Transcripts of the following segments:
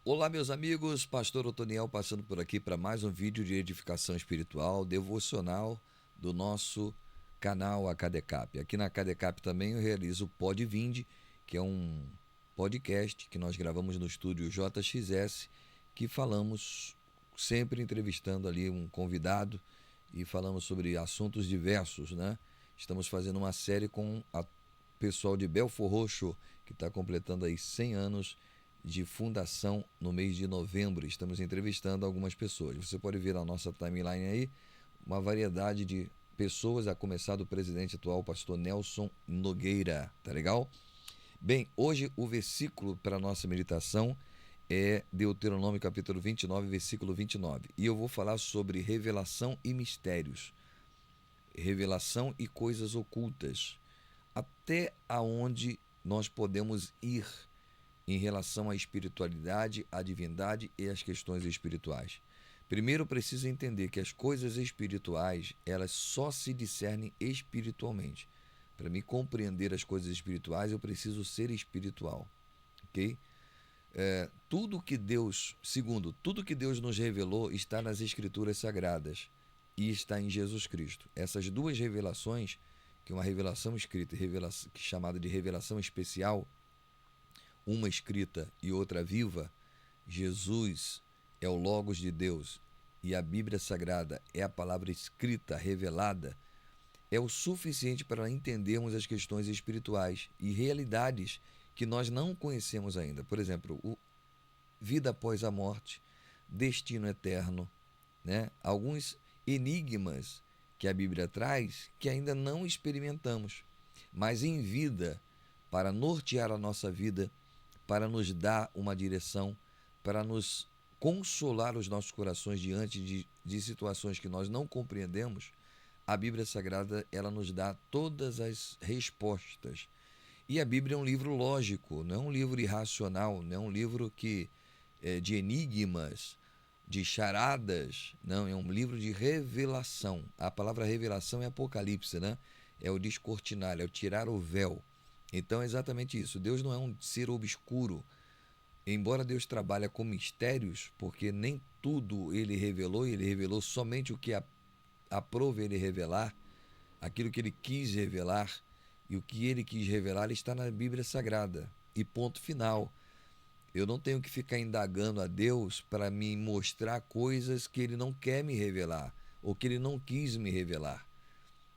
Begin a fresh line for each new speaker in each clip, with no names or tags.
Olá, meus amigos, Pastor Otoniel passando por aqui para mais um vídeo de edificação espiritual, devocional do nosso canal Acadecap. Aqui na Acadecap também eu realizo o Pod Vinde, que é um podcast que nós gravamos no estúdio JXS, que falamos sempre entrevistando ali um convidado e falamos sobre assuntos diversos, né? Estamos fazendo uma série com o pessoal de Belfor Roxo, que está completando aí 100 anos de fundação no mês de novembro. Estamos entrevistando algumas pessoas. Você pode ver na nossa timeline aí uma variedade de pessoas, a começar do presidente atual, pastor Nelson Nogueira. Tá legal? Bem, hoje o versículo para a nossa meditação é Deuteronômio capítulo 29, versículo 29. E eu vou falar sobre revelação e mistérios. Revelação e coisas ocultas. Até aonde nós podemos ir em relação à espiritualidade, à divindade e às questões espirituais. Primeiro, preciso entender que as coisas espirituais, elas só se discernem espiritualmente. Para me compreender as coisas espirituais, eu preciso ser espiritual, ok? Tudo que Deus nos revelou está nas Escrituras Sagradas e está em Jesus Cristo. Essas duas revelações, que é uma revelação escrita e chamada de revelação especial, uma escrita e outra viva, Jesus é o Logos de Deus e a Bíblia Sagrada é a palavra escrita, revelada, é o suficiente para entendermos as questões espirituais e realidades que nós não conhecemos ainda. Por exemplo, vida após a morte, destino eterno, né? Alguns enigmas que a Bíblia traz que ainda não experimentamos, mas em vida, para nortear a nossa vida, para nos dar uma direção, para nos consolar os nossos corações diante de situações que nós não compreendemos, a Bíblia Sagrada ela nos dá todas as respostas. E a Bíblia é um livro lógico, não é um livro irracional, não é um livro de enigmas, de charadas, não, é um livro de revelação. A palavra revelação é Apocalipse, né? É o descortinar, é o tirar o véu. Então é exatamente isso. Deus não é um ser obscuro. Embora Deus trabalhe com mistérios, porque nem tudo ele revelou somente o que aprove ele revelar, aquilo que ele quis revelar, e o que ele quis revelar está na Bíblia Sagrada. E ponto final. Eu não tenho que ficar indagando a Deus para me mostrar coisas que ele não quer me revelar, ou que ele não quis me revelar.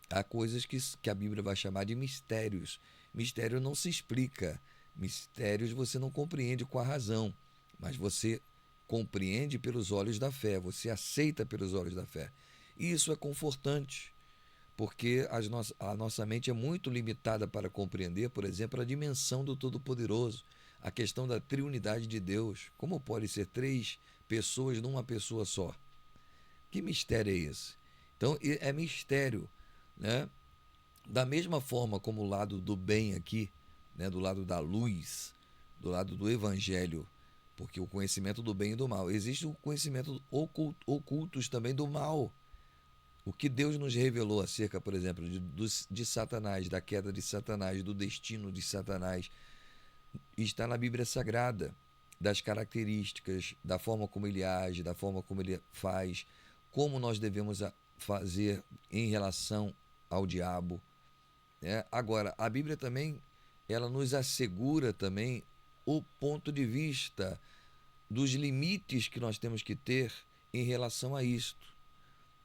Há coisas que a Bíblia vai chamar de mistérios. Mistério não se explica. Mistérios você não compreende com a razão, mas você compreende pelos olhos da fé, você aceita pelos olhos da fé. E isso é confortante, porque a nossa mente é muito limitada para compreender, por exemplo, a dimensão do Todo-Poderoso, a questão da triunidade de Deus. Como pode ser três pessoas numa pessoa só? Que mistério é esse? Então, é mistério, né? Da mesma forma como o lado do bem aqui, né, do lado da luz, do lado do evangelho, porque o conhecimento do bem e do mal, existe o conhecimento ocultos também do mal. O que Deus nos revelou acerca, por exemplo, de Satanás, da queda de Satanás, do destino de Satanás, está na Bíblia Sagrada, das características, da forma como ele age, da forma como ele faz, como nós devemos fazer em relação ao diabo. Agora, a Bíblia também, ela nos assegura também o ponto de vista dos limites que nós temos que ter em relação a isto.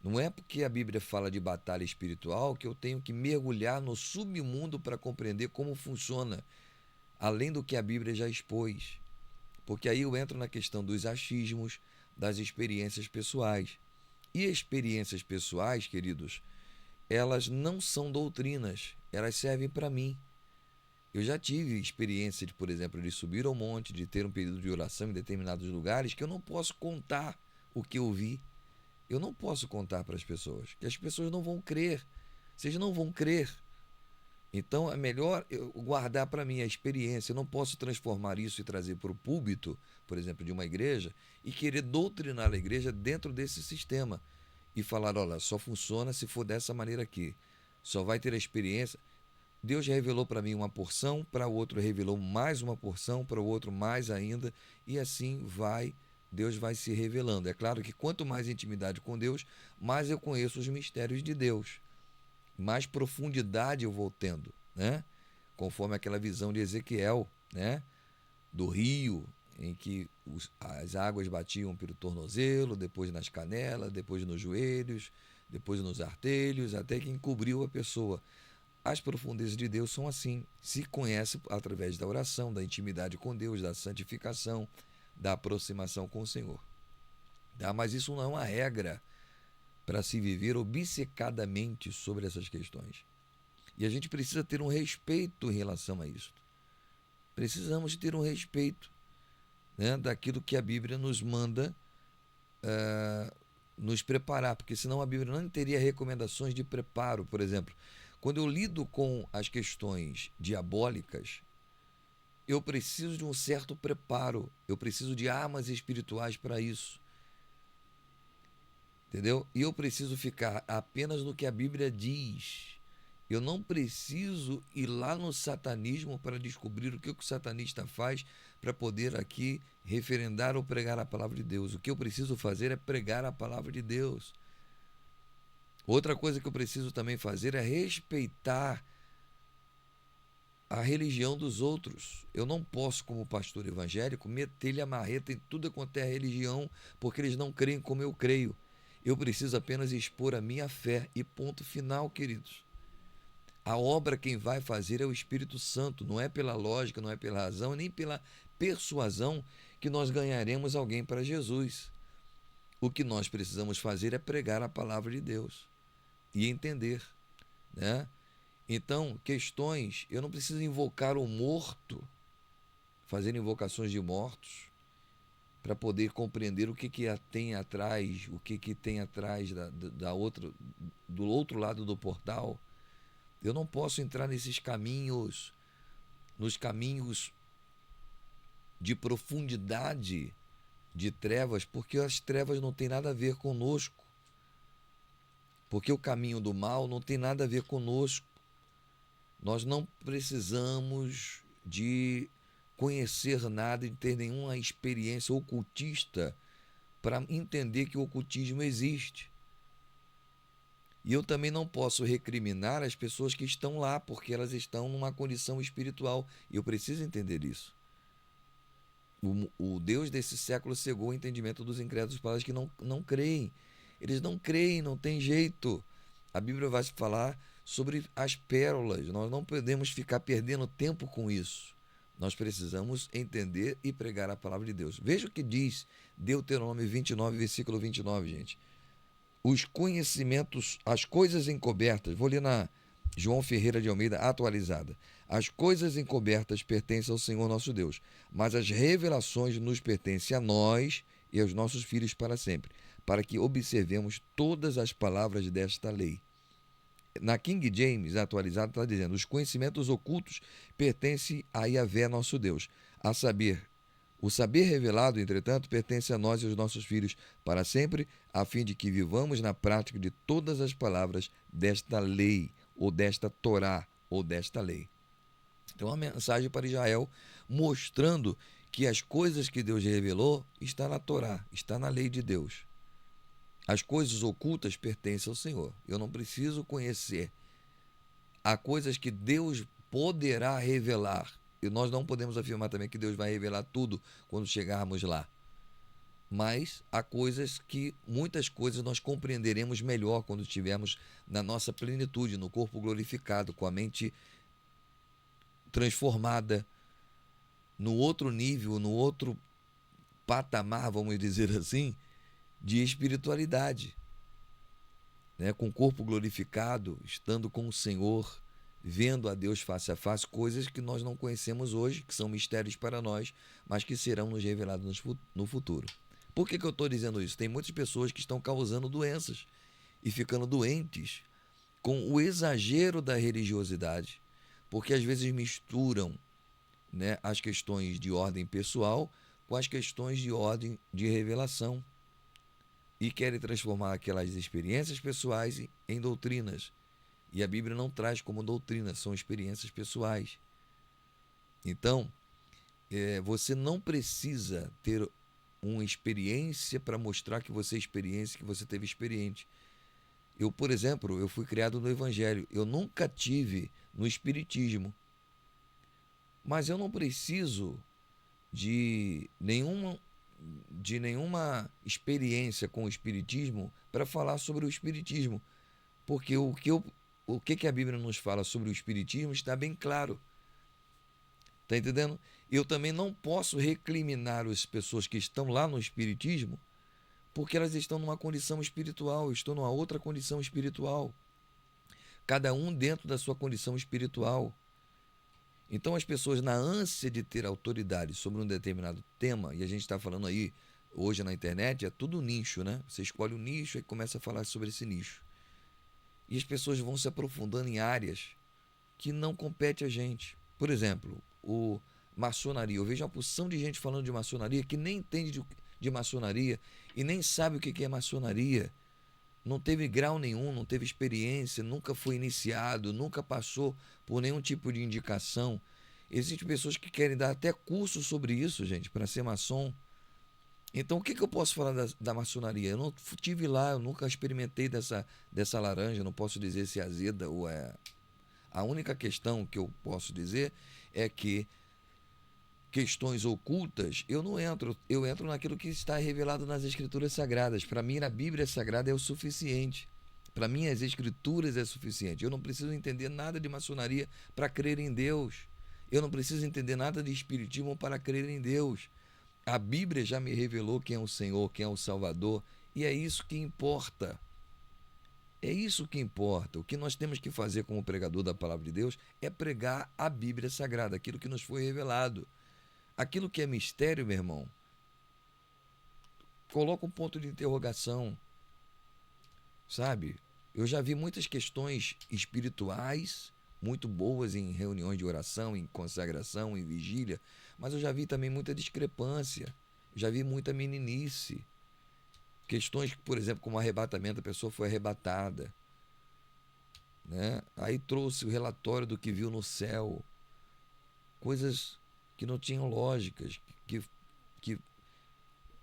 Não é porque a Bíblia fala de batalha espiritual que eu tenho que mergulhar no submundo para compreender como funciona, além do que a Bíblia já expôs. Porque aí eu entro na questão dos achismos, das experiências pessoais. E experiências pessoais, queridos, elas não são doutrinas, elas servem para mim. Eu já tive experiência, por exemplo, de subir ao monte, de ter um período de oração em determinados lugares que eu não posso contar o que eu vi. Eu não posso contar para as pessoas, que as pessoas não vão crer. Vocês não vão crer. Então é melhor eu guardar para mim a experiência. Eu não posso transformar isso e trazer para o púlpito, por exemplo, de uma igreja, e querer doutrinar a igreja dentro desse sistema. E falar, olha, só funciona se for dessa maneira aqui. Só vai ter a experiência. Deus revelou para mim uma porção, para o outro revelou mais uma porção, para o outro mais ainda, e assim Deus vai se revelando. É claro que quanto mais intimidade com Deus, mais eu conheço os mistérios de Deus, mais profundidade eu vou tendo, né? Conforme aquela visão de Ezequiel, né? Do rio, em que as águas batiam pelo tornozelo, depois nas canelas, depois nos joelhos, depois nos artelhos, até que encobriu a pessoa. As profundezas de Deus são assim, se conhece através da oração, da intimidade com Deus, da santificação, da aproximação com o Senhor. Tá? Mas isso não é uma regra para se viver obcecadamente sobre essas questões. E a gente precisa ter um respeito em relação a isso. Precisamos ter um respeito, né, daquilo que a Bíblia nos manda nos preparar, porque senão a Bíblia não teria recomendações de preparo. Por exemplo, quando eu lido com as questões diabólicas, eu preciso de um certo preparo, eu preciso de armas espirituais para isso, entendeu? E eu preciso ficar apenas no que a Bíblia diz. Eu não preciso ir lá no satanismo para descobrir o que o satanista faz para poder aqui referendar ou pregar a palavra de Deus. O que eu preciso fazer é pregar a palavra de Deus. Outra coisa que eu preciso também fazer é respeitar a religião dos outros. Eu não posso, como pastor evangélico, meter-lhe a marreta em tudo quanto é religião, porque eles não creem como eu creio. Eu preciso apenas expor a minha fé e ponto final, queridos. A obra quem vai fazer é o Espírito Santo, não é pela lógica, não é pela razão, nem pela persuasão que nós ganharemos alguém para Jesus. O que nós precisamos fazer é pregar a palavra de Deus e entender, né? Então, questões, eu não preciso invocar o morto, fazer invocações de mortos, para poder compreender o que tem atrás, o que tem atrás do outro lado do portal. Eu não posso entrar nesses caminhos, nos caminhos de profundidade de trevas, porque as trevas não têm nada a ver conosco. Porque o caminho do mal não tem nada a ver conosco. Nós não precisamos de conhecer nada, de ter nenhuma experiência ocultista para entender que o ocultismo existe. E eu também não posso recriminar as pessoas que estão lá, porque elas estão numa condição espiritual. E eu preciso entender isso. O Deus desse século cegou o entendimento dos incrédulos para os que não creem. Eles não creem, não tem jeito. A Bíblia vai falar sobre as pérolas. Nós não podemos ficar perdendo tempo com isso. Nós precisamos entender e pregar a palavra de Deus. Veja o que diz Deuteronômio 29, versículo 29, gente. Os conhecimentos, as coisas encobertas, vou ler na João Ferreira de Almeida atualizada. As coisas encobertas pertencem ao Senhor nosso Deus, mas as revelações nos pertencem a nós e aos nossos filhos para sempre, para que observemos todas as palavras desta lei. Na King James atualizada está dizendo: os conhecimentos ocultos pertencem a Yahvé nosso Deus, a saber, o saber revelado, entretanto, pertence a nós e aos nossos filhos para sempre, a fim de que vivamos na prática de todas as palavras desta lei, ou desta Torá, ou desta lei. Então, uma mensagem para Israel mostrando que as coisas que Deus revelou está na Torá, está na lei de Deus. As coisas ocultas pertencem ao Senhor. Eu não preciso conhecer. Há coisas que Deus poderá revelar. E nós não podemos afirmar também que Deus vai revelar tudo quando chegarmos lá. Mas há coisas que, muitas coisas nós compreenderemos melhor quando estivermos na nossa plenitude, no corpo glorificado, com a mente transformada, no outro nível, no outro patamar, vamos dizer assim, de espiritualidade, né? Com o corpo glorificado, estando com o Senhor, vendo a Deus face a face, coisas que nós não conhecemos hoje, que são mistérios para nós, mas que serão nos revelados no futuro. Por que eu estou dizendo isso? Tem muitas pessoas que estão causando doenças e ficando doentes com o exagero da religiosidade, porque às vezes misturam, né, as questões de ordem pessoal com as questões de ordem de revelação e querem transformar aquelas experiências pessoais em doutrinas. E a Bíblia não traz como doutrina, são experiências pessoais. Então, você não precisa ter uma experiência para mostrar que você é experiência, que você teve experiente. Eu, por exemplo, eu fui criado no Evangelho. Eu nunca tive no Espiritismo. Mas eu não preciso de nenhuma experiência com o Espiritismo para falar sobre o Espiritismo. Porque o que a Bíblia nos fala sobre o Espiritismo está bem claro. Está entendendo? Eu também não posso recriminar as pessoas que estão lá no Espiritismo porque elas estão numa condição espiritual, eu estou numa outra condição espiritual. Cada um dentro da sua condição espiritual. Então as pessoas, na ânsia de ter autoridade sobre um determinado tema, e a gente está falando aí hoje na internet, é tudo nicho, né? Você escolhe um nicho e começa a falar sobre esse nicho. E as pessoas vão se aprofundando em áreas que não compete a gente. Por exemplo, maçonaria. Eu vejo uma porção de gente falando de maçonaria que nem entende de maçonaria e nem sabe o que é maçonaria. Não teve grau nenhum, não teve experiência, nunca foi iniciado, nunca passou por nenhum tipo de indicação. Existem pessoas que querem dar até curso sobre isso, gente, para ser maçom. Então, o que eu posso falar da maçonaria? Eu não estive lá, eu nunca experimentei dessa laranja, não posso dizer se é azeda ou é. A única questão que eu posso dizer é que questões ocultas, eu não entro, eu entro naquilo que está revelado nas Escrituras Sagradas. Para mim, a Bíblia Sagrada é o suficiente. Para mim, as Escrituras é suficiente. Eu não preciso entender nada de maçonaria para crer em Deus. Eu não preciso entender nada de Espiritismo para crer em Deus. A Bíblia já me revelou quem é o Senhor, quem é o Salvador, e é isso que importa. É isso que importa. O que nós temos que fazer como pregador da Palavra de Deus é pregar a Bíblia Sagrada, aquilo que nos foi revelado. Aquilo que é mistério, meu irmão, coloca um ponto de interrogação, sabe? Eu já vi muitas questões espirituais muito boas em reuniões de oração, em consagração, em vigília, mas eu já vi também muita discrepância, já vi muita meninice. Questões, por exemplo, como arrebatamento, a pessoa foi arrebatada, né? Aí trouxe o relatório do que viu no céu, coisas que não tinham lógicas, que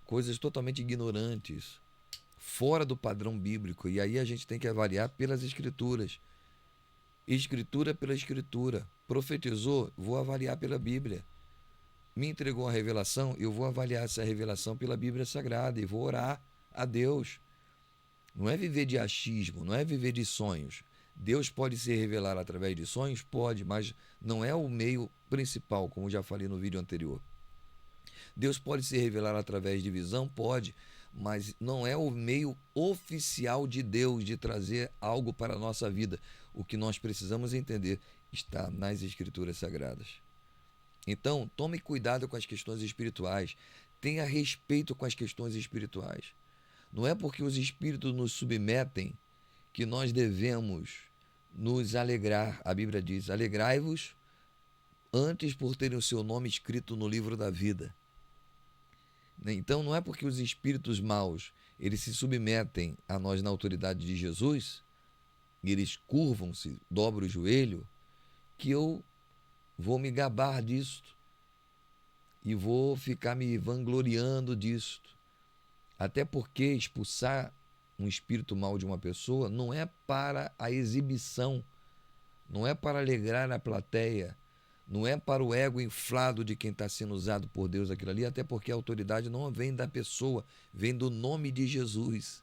coisas totalmente ignorantes, fora do padrão bíblico. E aí a gente tem que avaliar pelas escrituras. Escritura pela escritura. Profetizou, vou avaliar pela Bíblia. Me entregou uma revelação, eu vou avaliar essa revelação pela Bíblia Sagrada e vou orar a Deus. Não é viver de achismo, não é viver de sonhos. Deus pode se revelar através de sonhos? Pode, mas não é o meio principal, como já falei no vídeo anterior. Deus pode se revelar através de visão? Pode, mas não é o meio oficial de Deus de trazer algo para a nossa vida. O que nós precisamos entender está nas Escrituras Sagradas. Então, tome cuidado com as questões espirituais. Tenha respeito com as questões espirituais. Não é porque os espíritos nos submetem que nós devemos nos alegrar. A Bíblia diz: alegrai-vos antes por terem o seu nome escrito no livro da vida. Então não é porque os espíritos maus eles se submetem a nós na autoridade de Jesus, e eles curvam-se, dobram o joelho, que eu vou me gabar disto e vou ficar me vangloriando disto. Até porque expulsar um espírito mau de uma pessoa não é para a exibição, não é para alegrar a plateia, não é para o ego inflado de quem está sendo usado por Deus aquilo ali, até porque a autoridade não vem da pessoa, vem do nome de Jesus.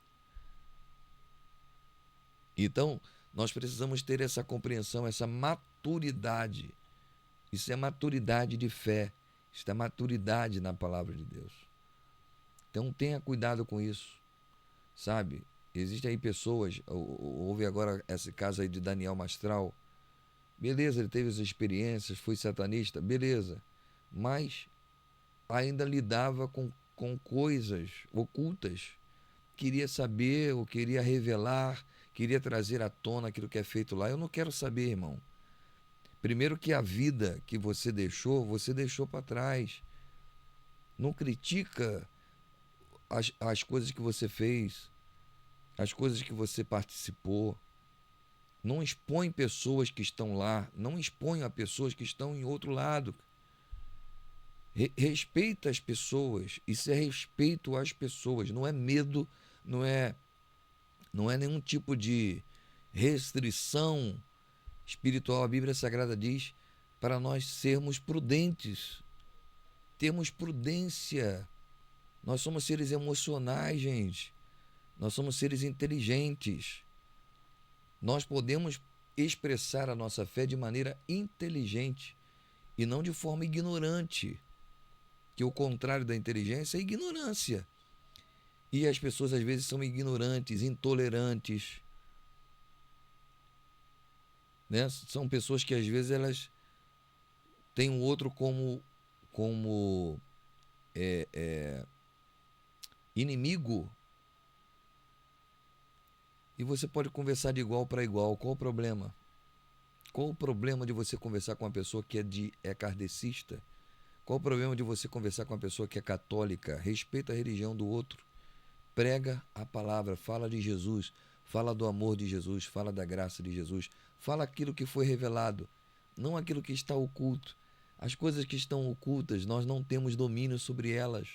Então, nós precisamos ter essa compreensão, essa maturidade. Isso é maturidade de fé, isso é maturidade na palavra de Deus. Então, tenha cuidado com isso, sabe? Existem aí pessoas, houve agora esse caso aí de Daniel Mastral. Beleza, ele teve as experiências, foi satanista, beleza. Mas ainda lidava com coisas ocultas. Queria saber, ou queria revelar, queria trazer à tona aquilo que é feito lá. Eu não quero saber, irmão. Primeiro que a vida que você deixou para trás. Não critica as coisas que você fez, as coisas que você participou. Não expõe pessoas que estão lá, não expõe a pessoas que estão em outro lado. Respeita as pessoas, isso é respeito às pessoas, não é medo, não é, não é nenhum tipo de restrição espiritual. A Bíblia Sagrada diz para nós sermos prudentes, termos prudência. Nós somos seres emocionais, gente. Nós somos seres inteligentes. Nós podemos expressar a nossa fé de maneira inteligente e não de forma ignorante, que o contrário da inteligência é ignorância. E as pessoas às vezes são ignorantes, intolerantes, né? São pessoas que às vezes elas têm o outro como inimigo, e você pode conversar de igual para igual. Qual o problema? Qual o problema de você conversar com uma pessoa que é kardecista? Qual o problema de você conversar com uma pessoa que é católica? Respeita a religião do outro. Prega a palavra, fala de Jesus, fala do amor de Jesus, fala da graça de Jesus, fala aquilo que foi revelado, não aquilo que está oculto. As coisas que estão ocultas, nós não temos domínio sobre elas.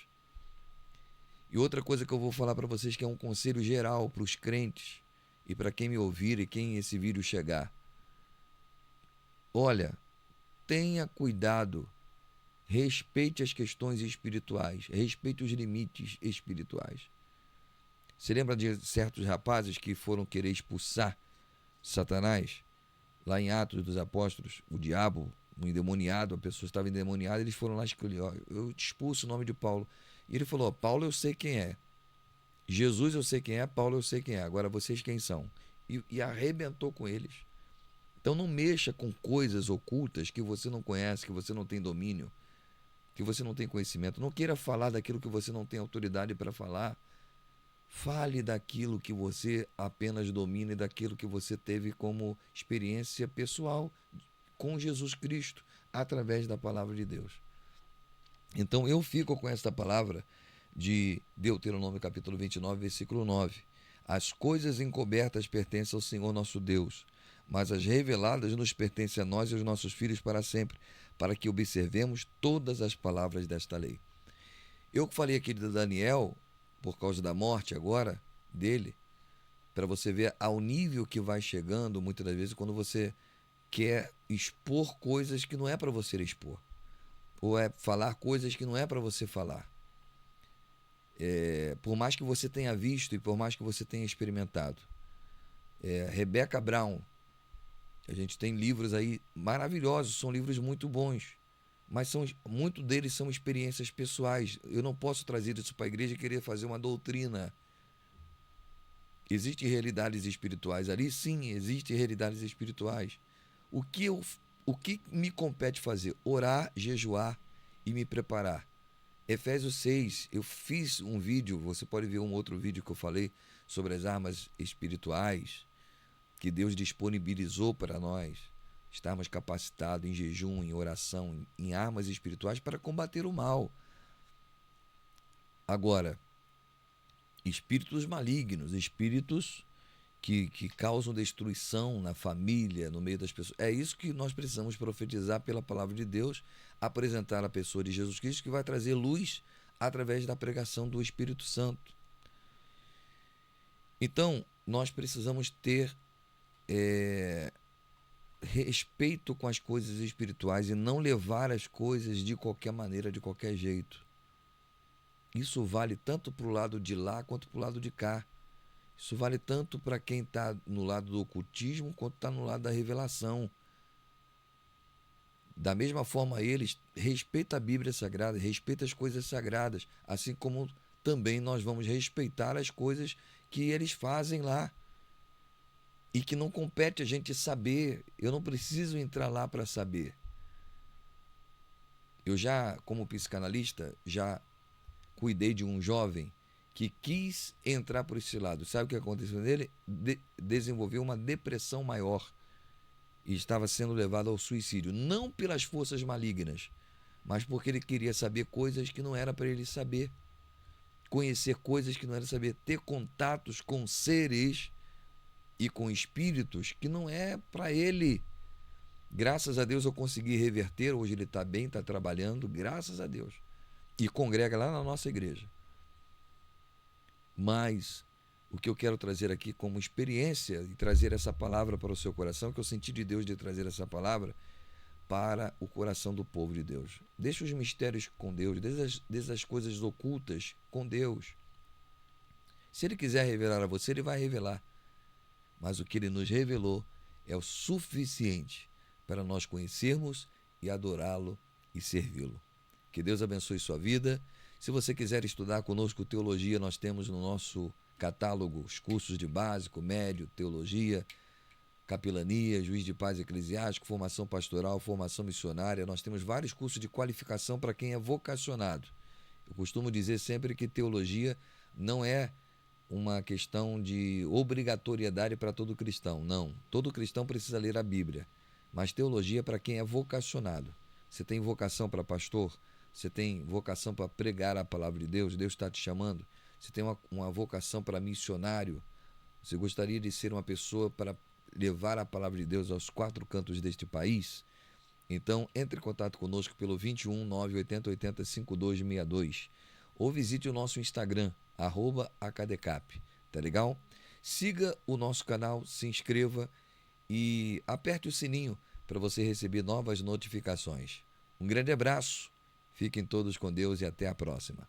E outra coisa que eu vou falar para vocês, que é um conselho geral para os crentes e para quem me ouvir e quem esse vídeo chegar. Olha, tenha cuidado, respeite as questões espirituais, respeite os limites espirituais. Você lembra de certos rapazes que foram querer expulsar Satanás? Lá em Atos dos Apóstolos, o diabo, um endemoniado, a pessoa estava endemoniada, eles foram lá e escolheram: eu te expulso o nome de Paulo. E ele falou: Paulo eu sei quem é, Jesus eu sei quem é, Paulo eu sei quem é, agora vocês quem são? E arrebentou com eles. Então não mexa com coisas ocultas que você não conhece, que você não tem domínio, que você não tem conhecimento. Não queira falar daquilo que você não tem autoridade para falar. Fale daquilo que você apenas domina e daquilo que você teve como experiência pessoal com Jesus Cristo, através da palavra de Deus. Então eu fico com esta palavra de Deuteronômio capítulo 29, versículo 9. As coisas encobertas pertencem ao Senhor nosso Deus, mas as reveladas nos pertencem a nós e aos nossos filhos para sempre, para que observemos todas as palavras desta lei. Eu falei aqui de Daniel, por causa da morte agora dele, para você ver ao nível que vai chegando muitas das vezes quando você quer expor coisas que não é para você expor, ou é falar coisas que não é para você falar. Por mais que você tenha visto e por mais que você tenha experimentado. Rebecca Brown, a gente tem livros aí maravilhosos, são livros muito bons, mas muito deles são experiências pessoais. Eu não posso trazer isso para a igreja e querer fazer uma doutrina. Existem realidades espirituais ali? Sim, existem realidades espirituais. O que me compete fazer? Orar, jejuar e me preparar. Efésios 6, eu fiz um vídeo, você pode ver um outro vídeo que eu falei sobre as armas espirituais que Deus disponibilizou para nós. Estarmos capacitados em jejum, em oração, em armas espirituais para combater o mal. Agora, espíritos malignos, espíritos que causam destruição na família, no meio das pessoas. É isso que nós precisamos profetizar pela palavra de Deus, apresentar a pessoa de Jesus Cristo, que vai trazer luz através da pregação do Espírito Santo. Então, nós precisamos ter respeito com as coisas espirituais e não levar as coisas de qualquer maneira, de qualquer jeito. Isso vale tanto para o lado de lá quanto para o lado de cá. Isso vale tanto para quem está no lado do ocultismo quanto está no lado da revelação. Da mesma forma, eles respeitam a Bíblia Sagrada, respeitam as coisas sagradas, assim como também nós vamos respeitar as coisas que eles fazem lá e que não compete a gente saber. Eu não preciso entrar lá para saber. Eu já, como psicanalista, já cuidei de um jovem que quis entrar por esse lado. Sabe o que aconteceu nele? Desenvolveu uma depressão maior e estava sendo levado ao suicídio. Não pelas forças malignas, mas porque ele queria saber coisas que não era para ele saber. Conhecer coisas que não era saber. Ter contatos com seres e com espíritos que não é para ele. Graças a Deus eu consegui reverter, hoje ele está bem, está trabalhando, graças a Deus. E congrega lá na nossa igreja. Mas o que eu quero trazer aqui como experiência e trazer essa palavra para o seu coração, que eu senti de Deus de trazer essa palavra para o coração do povo de Deus. Deixa os mistérios com Deus, deixa as coisas ocultas com Deus. Se ele quiser revelar a você, ele vai revelar. Mas o que ele nos revelou é o suficiente para nós conhecermos e adorá-lo e servi-lo. Que Deus abençoe sua vida. Se você quiser estudar conosco teologia, nós temos no nosso catálogo os cursos de básico, médio, teologia, capelania, juiz de paz eclesiástico, formação pastoral, formação missionária. Nós temos vários cursos de qualificação para quem é vocacionado. Eu costumo dizer sempre que teologia não é uma questão de obrigatoriedade para todo cristão. Não, todo cristão precisa ler a Bíblia, mas teologia é para quem é vocacionado. Você tem vocação para pastor? Você tem vocação para pregar a palavra de Deus? Deus está te chamando? Você tem uma vocação para missionário? Você gostaria de ser uma pessoa para levar a palavra de Deus aos 4 cantos deste país? Então, entre em contato conosco pelo 21 980 80 5262 ou visite o nosso Instagram, @acadecap. Tá legal? Siga o nosso canal, se inscreva e aperte o sininho para você receber novas notificações. Um grande abraço, fiquem todos com Deus e até a próxima.